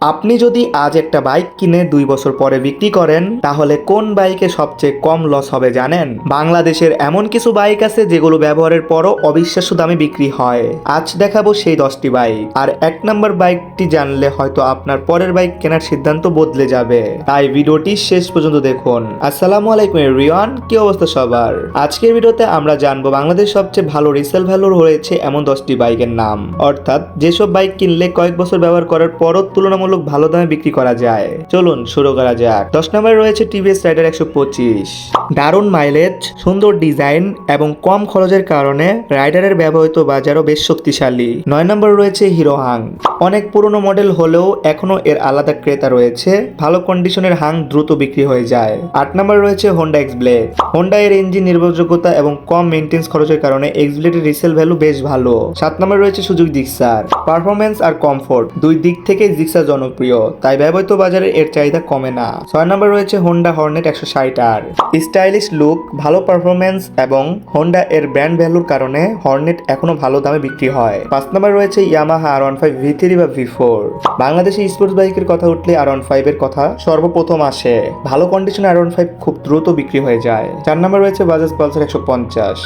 আপনি যদি আজ একটা বাইক কিনে 2 বছর পরে বিক্রি করেন তাহলে কোন বাইকে সবচেয়ে কম লস হবে জানেন? বাংলাদেশের এমন কিছু বাইক আছে যেগুলো ব্যবহারের পরও অবিশ্বাস্য দামে বিক্রি হয়। আজ দেখাবো সেই 10টি বাইক, আর 1 নম্বর বাইকটি জানলে হয়তো আপনার পরের বাইক কেনার সিদ্ধান্ত বদলে যাবে। তাই ভিডিওটি শেষ পর্যন্ত দেখুন। আসসালামু আলাইকুম এভরিওয়ান, কি অবস্থা সবার? আজকের ভিডিওতে আমরা জানবো বাংলাদেশ সবচেয়ে ভালো রিসেল ভ্যালু রয়েছে এমন 10টি বাইকের নাম, অর্থাৎ যেসব বাইক কিনলে কয়েক বছর ব্যবহার করার পরও তুলনামূলক ভালো দামে বিক্রি করা যায়। চলুন শুরু করা যাক। 10 নম্বরে রয়েছে টিভিএস রাইডার 125। দারুণ মাইলেজ, সুন্দর ডিজাইন এবং কম খরচের কারণে রাইডারের ব্যবহৃত বাজারও বেশ শক্তিশালী। 9 নম্বরে রয়েছে হিরো হাং। অনেক পুরনো মডেল হলেও এখনো এর আলাদা ক্রেতা রয়েছে। ভালো কন্ডিশনের হাং দ্রুত বিক্রি হয়ে যায়। 8 নম্বরে রয়েছে হোন্ডা এক্স ব্লেড। হোন্ডা এর ইঞ্জিন নির্ভরযোগ্যতা এবং কম মেইনটেন্স খরচের কারণে এক্স ব্লেডের রিসেল ভ্যালু বেশ ভালো। 7 নম্বরে রয়েছে সুজুকি জিক্সার। পারফরম্যান্স আর কমফোর্ট দুই দিক থেকে জিক্সার জনপ্রিয়, তাই ব্যবহৃত বাজারে এর চাহিদা কমে না। 6 নম্বরে রয়েছে Honda Hornet 160R। Stylish look, ভালো পারফরম্যান্স এবং হোন্ডা এর ব্র্যান্ড ভ্যালুর কারণে হর্নেট এখনো ভালো দামে বিক্রি হয়। 5 নম্বরে রয়েছে ইয়ামাহা R15 V3 বা V4। বাংলাদেশে স্পোর্টস বাইকের কথা উঠলে R15 এর কথা সর্বপ্রথম আসে। ভালো কন্ডিশনে R15 খুব দ্রুত বিক্রি হয়ে যায়। 4 নম্বরে রয়েছে বাজাজ পালসার 150।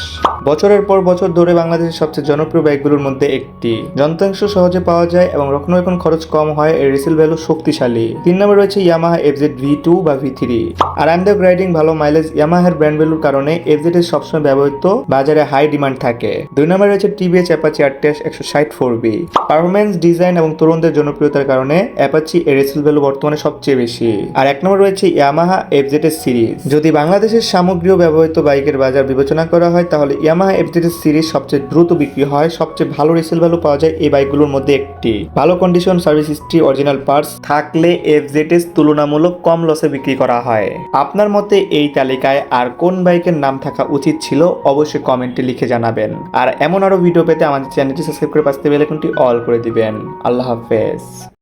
বছরের পর বছর ধরে বাংলাদেশের সবচেয়ে জনপ্রিয় বাইকগুলোর মধ্যে একটি। যন্ত্রাংশ সহজে পাওয়া যায় এবং রক্ষণাবেক্ষণ খরচ কম হয়, এর রিসেল ভ্যালু শক্তিশালী। 3 নম্বরে রয়েছে ইয়ামাহা FZ V2 বা V3। আরামদায়ক রাইডিং, ভালো মাইলেজ, ইয়ামাহার ব্র্যান্ড ভ্যালুর কারণে FZ এর সবসময় ব্যবহৃত, বাজারে হাই ডিমান্ড থাকে। 2 নম্বরে রয়েছে TVS Apache RTS 160 4B। Performance, design এবং তরুণদের জনপ্রিয়তার কারণে অ্যাপাচি এর রিসেল ভ্যালু বর্তমানে সবচেয়ে বেশি। আর 1 নম্বরে রয়েছে ইয়ামাহা FZ সিরিজ। যদি বাংলাদেশের সামগ্রী ও ব্যবহৃত বাইকের বাজার বিবেচনা করা হয় তাহলে ইয়ামাহা FZ সিরিজ সবচেয়ে দ্রুত বিক্রি হয়, সবচেয়ে ভালো রিসেল ভ্যালু পাওয়া যায় এই বাইকগুলোর মধ্যে একটি। ভালো condition, service history, original parts থাকলে FZ তুলনামূলক কম লসে বিক্রি করা হয়। আপনার মতে এই তালিকায় আর কোন বাইকের নাম থাকা উচিত ছিল অবশ্যই কমেন্টে লিখে জানাবেন। আর এমন আরো ভিডিও পেতে আমাদের চ্যানেলটি সাবস্ক্রাইব করে পাশে বেল আইকনটি অল করে দিবেন। আল্লাহ হাফেজ।